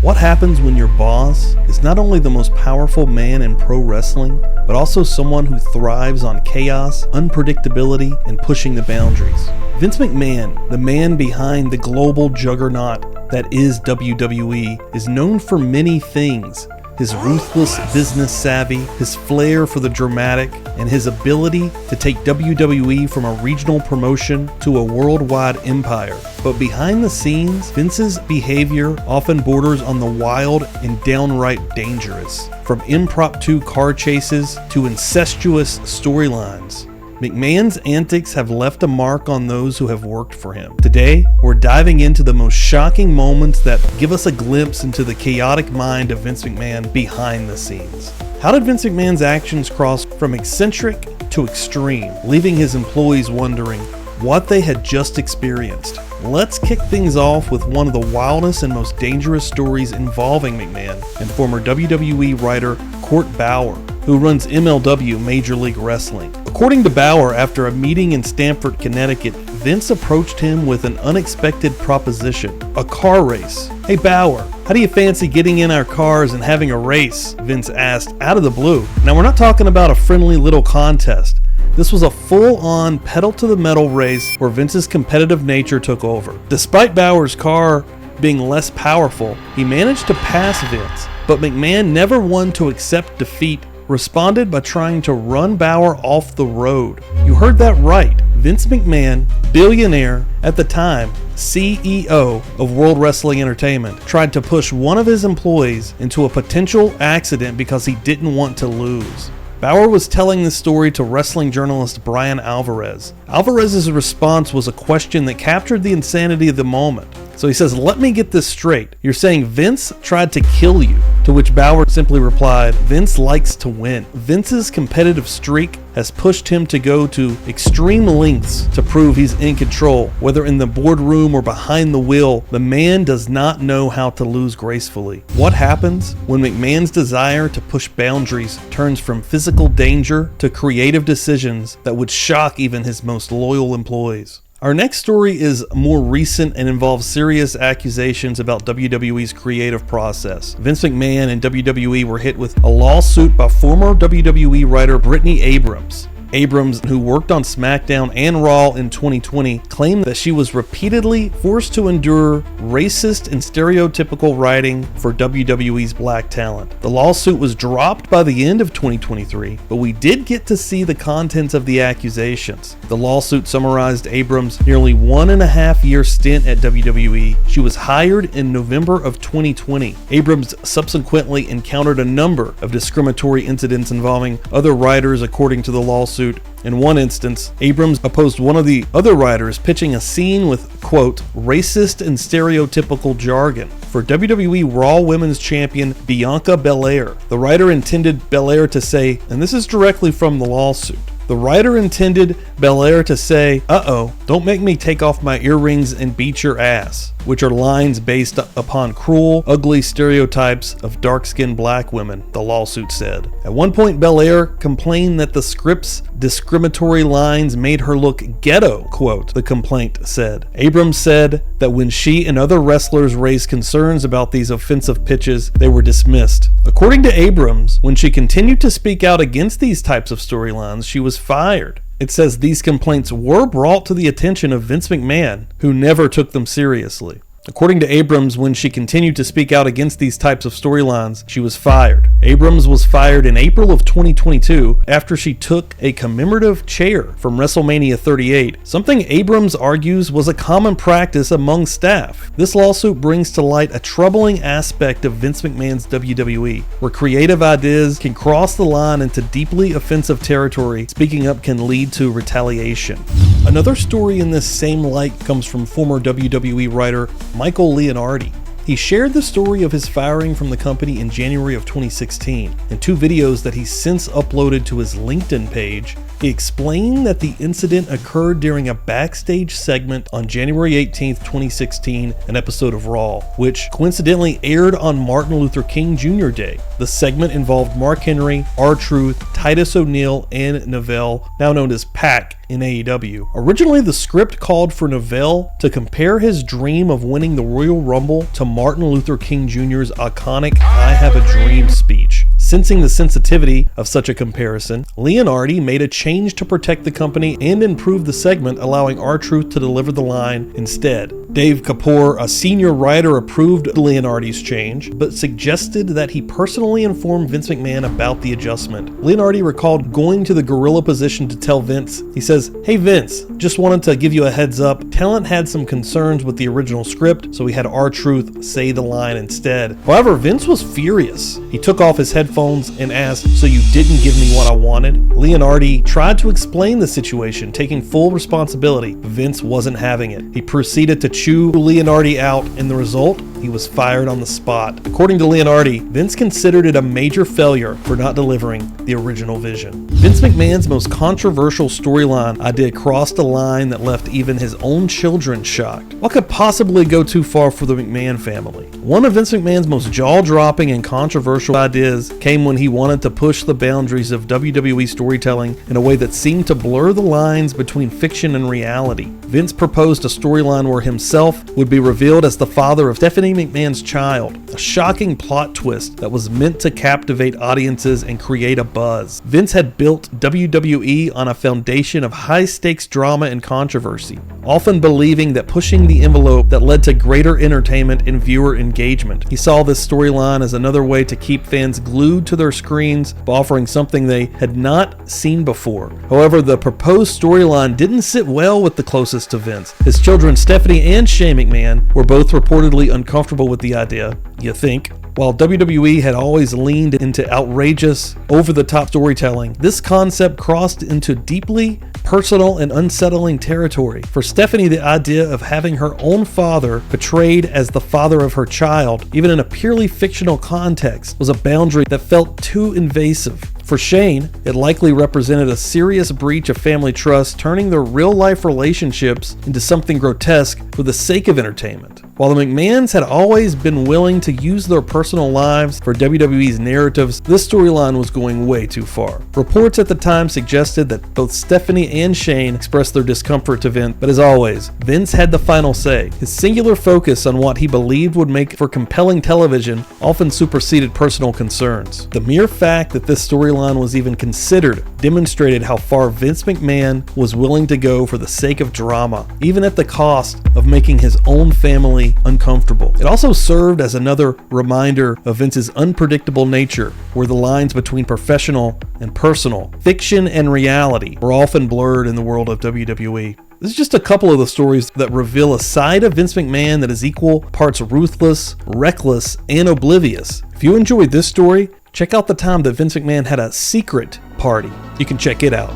What happens when your boss is not only the most powerful man in pro wrestling, but also someone who thrives on chaos, unpredictability, and pushing the boundaries? Vince McMahon, the man behind the global juggernaut that is WWE, is known for many things. His ruthless business savvy, his flair for the dramatic, and his ability to take WWE from a regional promotion to a worldwide empire. But behind the scenes, Vince's behavior often borders on the wild and downright dangerous. From impromptu car chases to incestuous storylines, McMahon's antics have left a mark on those who have worked for him. Today, we're diving into the most shocking moments that give us a glimpse into the chaotic mind of Vince McMahon behind the scenes. How did Vince McMahon's actions cross from eccentric to extreme, leaving his employees wondering what they had just experienced? Let's kick things off with one of the wildest and most dangerous stories involving McMahon and former WWE writer Court Bauer, who runs MLW Major League Wrestling. According to Bauer, after a meeting in Stamford, Connecticut, Vince approached him with an unexpected proposition: a car race. "Hey Bauer, how do you fancy getting in our cars and having a race?" Vince asked out of the blue. Now, we're not talking about a friendly little contest. This was a full-on pedal-to-the-metal race where Vince's competitive nature took over. Despite Bauer's car being less powerful, he managed to pass Vince, but McMahon, never one to accept defeat, responded by trying to run Bauer off the road. You heard that right. Vince McMahon, billionaire at the time, CEO of World Wrestling Entertainment, tried to push one of his employees into a potential accident because he didn't want to lose. Bauer was telling this story to wrestling journalist Brian Alvarez. Alvarez's response was a question that captured the insanity of the moment. So he says, "Let me get this straight. You're saying Vince tried to kill you?" To which Bauer simply replied, "Vince likes to win." Vince's competitive streak has pushed him to go to extreme lengths to prove he's in control. Whether in the boardroom or behind the wheel, the man does not know how to lose gracefully. What happens when McMahon's desire to push boundaries turns from physical danger to creative decisions that would shock even his most loyal employees? Our next story is more recent and involves serious accusations about WWE's creative process. Vince McMahon and WWE were hit with a lawsuit by former WWE writer Britney Abrams. Abrams, who worked on SmackDown and Raw in 2020, claimed that she was repeatedly forced to endure racist and stereotypical writing for WWE's black talent. The lawsuit was dropped by the end of 2023, but we did get to see the contents of the accusations. The lawsuit summarized Abrams' nearly 1.5-year stint at WWE. She was hired in November of 2020. Abrams subsequently encountered a number of discriminatory incidents involving other writers, according to the lawsuit. In one instance, Abrams opposed one of the other writers, pitching a scene with, quote, racist and stereotypical jargon for WWE Raw Women's Champion Bianca Belair. The writer intended Belair to say, and this is directly from the lawsuit, the writer intended Belair to say, "Uh-oh, don't make me take off my earrings and beat your ass," which are lines based upon cruel, ugly stereotypes of dark-skinned black women, the lawsuit said. At one point, Belair complained that the script's discriminatory lines made her look ghetto, quote, the complaint said. Abrams said that when she and other wrestlers raised concerns about these offensive pitches, they were dismissed. According to Abrams, when she continued to speak out against these types of storylines, she was fired. It says these complaints were brought to the attention of Vince McMahon, who never took them seriously. According to Abrams, when she continued to speak out against these types of storylines, she was fired. Abrams was fired in April of 2022 after she took a commemorative chair from WrestleMania 38, something Abrams argues was a common practice among staff. This lawsuit brings to light a troubling aspect of Vince McMahon's WWE, where creative ideas can cross the line into deeply offensive territory. Speaking up can lead to retaliation. Another story in this same light comes from former WWE writer Michael Leonardi. He shared the story of his firing from the company in January of 2016. In 2 videos that he's since uploaded to his LinkedIn page, he explained that the incident occurred during a backstage segment on January 18th, 2016, an episode of Raw, which coincidentally aired on Martin Luther King Jr. Day. The segment involved Mark Henry, R-Truth, Titus O'Neil, and Neville, now known as Pac, in AEW. Originally, the script called for Neville to compare his dream of winning the Royal Rumble to Martin Luther King Jr.'s iconic "I Have a Dream" speech. Sensing the sensitivity of such a comparison, Leonardi made a change to protect the company and improve the segment, allowing R-Truth to deliver the line instead. Dave Kapoor, a senior writer, approved Leonardi's change, but suggested that he personally inform Vince McMahon about the adjustment. Leonardi recalled going to the gorilla position to tell Vince. He says, "Hey Vince, just wanted to give you a heads up. Talent had some concerns with the original script, so we had R-Truth say the line instead." However, Vince was furious. He took off his headphones and asked, "So you didn't give me what I wanted?" Leonardi tried to explain the situation, taking full responsibility, but Vince wasn't having it. He proceeded to chew Leonardi out, and the result? He was fired on the spot. According to Leonardi, Vince considered it a major failure for not delivering the original vision. Vince McMahon's most controversial storyline idea crossed a line that left even his own children shocked. What could possibly go too far for the McMahon family? One of Vince McMahon's most jaw-dropping and controversial ideas came when he wanted to push the boundaries of WWE storytelling in a way that seemed to blur the lines between fiction and reality. Vince proposed a storyline where himself would be revealed as the father of Stephanie McMahon's child, a shocking plot twist that was meant to captivate audiences and create a buzz. Vince had built WWE on a foundation of high-stakes drama and controversy, often believing that pushing the envelope that led to greater entertainment and viewer engagement. He saw this storyline as another way to keep fans glued to their screens by offering something they had not seen before. However, the proposed storyline didn't sit well with the closest to Vince. His children Stephanie and Shane McMahon were both reportedly uncomfortable with the idea, you think. While WWE had always leaned into outrageous, over-the-top storytelling, this concept crossed into deeply personal and unsettling territory. For Stephanie, the idea of having her own father portrayed as the father of her child, even in a purely fictional context, was a boundary that felt too invasive. For Shane, it likely represented a serious breach of family trust, turning their real-life relationships into something grotesque for the sake of entertainment. While the McMahons had always been willing to use their personal lives for WWE's narratives, this storyline was going way too far. Reports at the time suggested that both Stephanie and Shane expressed their discomfort to Vince, but as always, Vince had the final say. His singular focus on what he believed would make for compelling television often superseded personal concerns. The mere fact that this storyline was even considered demonstrated how far Vince McMahon was willing to go for the sake of drama, even at the cost of making his own family uncomfortable. It also served as another reminder of Vince's unpredictable nature, where the lines between professional and personal, fiction and reality, were often blurred in the world of WWE. This is just a couple of the stories that reveal a side of Vince McMahon that is equal parts ruthless, reckless, and oblivious. If you enjoyed this story, check out the time that Vince McMahon had a secret party. You can check it out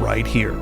right here.